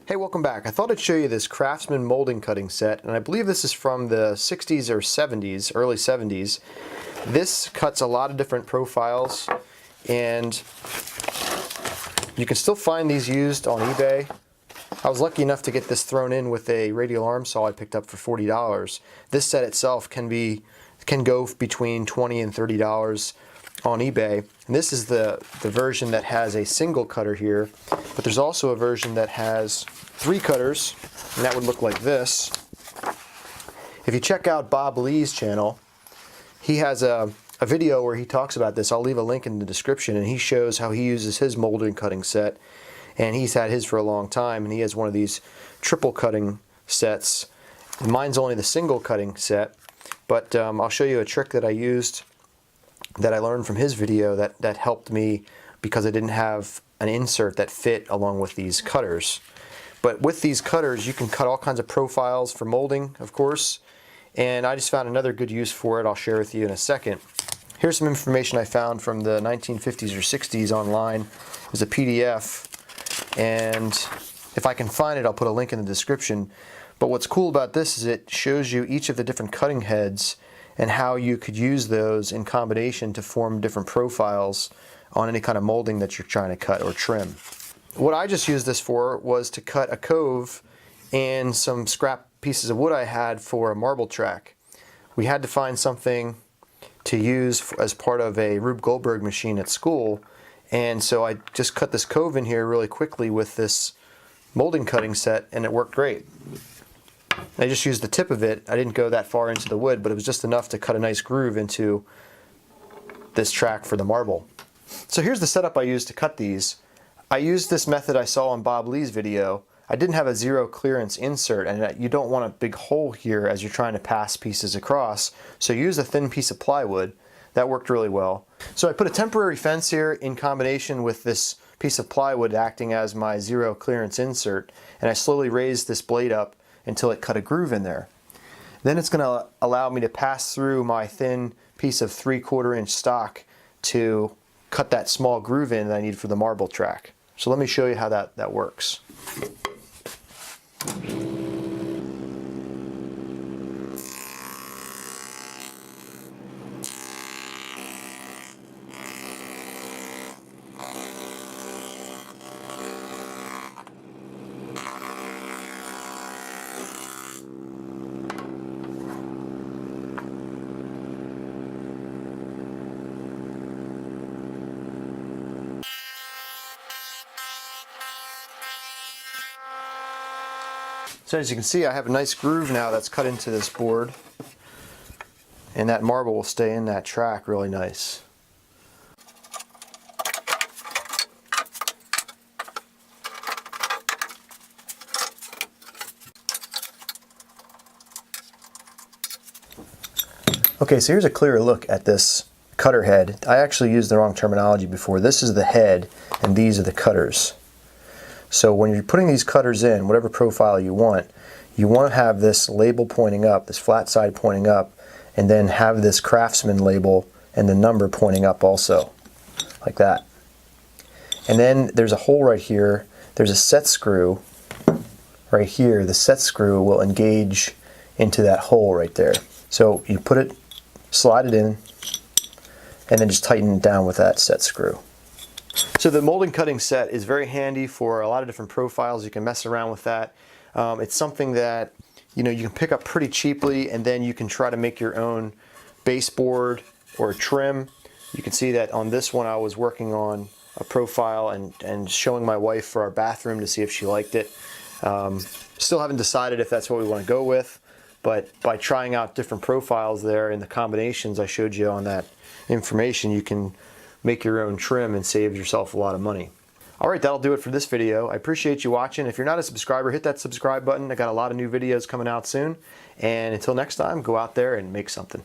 Hey, welcome back. I thought I'd show you this Craftsman molding cutting set, and I believe this is from the 60s or 70s, early 70s. This cuts a lot of different profiles, and you can still find these used on eBay. I was lucky enough to get this thrown in with a radial arm saw I picked up for $40. This set itself can go between $20 and $30 on eBay. And this is the version that has a single cutter here, but there's also a version that has 3 cutters, and that would look like this. If you check out Bob Lee's channel, he has a video where he talks about this. I'll leave a link in the description, and he shows how he uses his molding cutting set, and he's had his for a long time, and he has one of these triple cutting sets. Mine's only the single cutting set, but I'll show you a trick that I used that I learned from his video that helped me because I didn't have an insert that fit along with these cutters. But with these cutters, you can cut all kinds of profiles for molding, of course, and I just found another good use for it I'll share with you in a second. Here's some information I found from the 1950s or 60s online. There's a PDF, and if I can find it, I'll put a link in the description. But what's cool about this is it shows you each of the different cutting heads and how you could use those in combination to form different profiles on any kind of molding that you're trying to cut or trim. What I just used this for was to cut a cove and some scrap pieces of wood I had for a marble track. We had to find something to use as part of a Rube Goldberg machine at school, and so I just cut this cove in here really quickly with this molding cutting set, and it worked great. I just used the tip of it. I didn't go that far into the wood, but it was just enough to cut a nice groove into this track for the marble. So here's the setup I used to cut these. I used this method I saw on Bob Lee's video. I didn't have a zero clearance insert, and you don't want a big hole here as you're trying to pass pieces across, so use a thin piece of plywood. That worked really well. So I put a temporary fence here in combination with this piece of plywood acting as my zero clearance insert, and I slowly raised this blade up until it cut a groove in there. Then it's going to allow me to pass through my thin piece of 3/4 inch stock to cut that small groove in that I need for the marble track. So let me show you how that works. So as you can see, I have a nice groove now that's cut into this board, and that marble will stay in that track really nice. Okay, so here's a clearer look at this cutter head. I actually used the wrong terminology before. This is the head, and these are the cutters. So when you're putting these cutters in, whatever profile you want to have this label pointing up, this flat side pointing up, and then have this Craftsman label and the number pointing up also, like that. And then there's a hole right here. There's a set screw right here. The set screw will engage into that hole right there. So you put it, slide it in, and then just tighten it down with that set screw. So the molding cutting set is very handy for a lot of different profiles. You can mess around with that. It's something that you can pick up pretty cheaply, and then you can try to make your own baseboard or trim. You can see that on this one I was working on a profile and showing my wife for our bathroom to see if she liked it. Still haven't decided if that's what we want to go with, but by trying out different profiles there and the combinations I showed you on that information, you can make your own trim and save yourself a lot of money. Alright, that'll do it for this video. I appreciate you watching. If you're not a subscriber, hit that subscribe button. I got a lot of new videos coming out soon. And until next time, go out there and make something.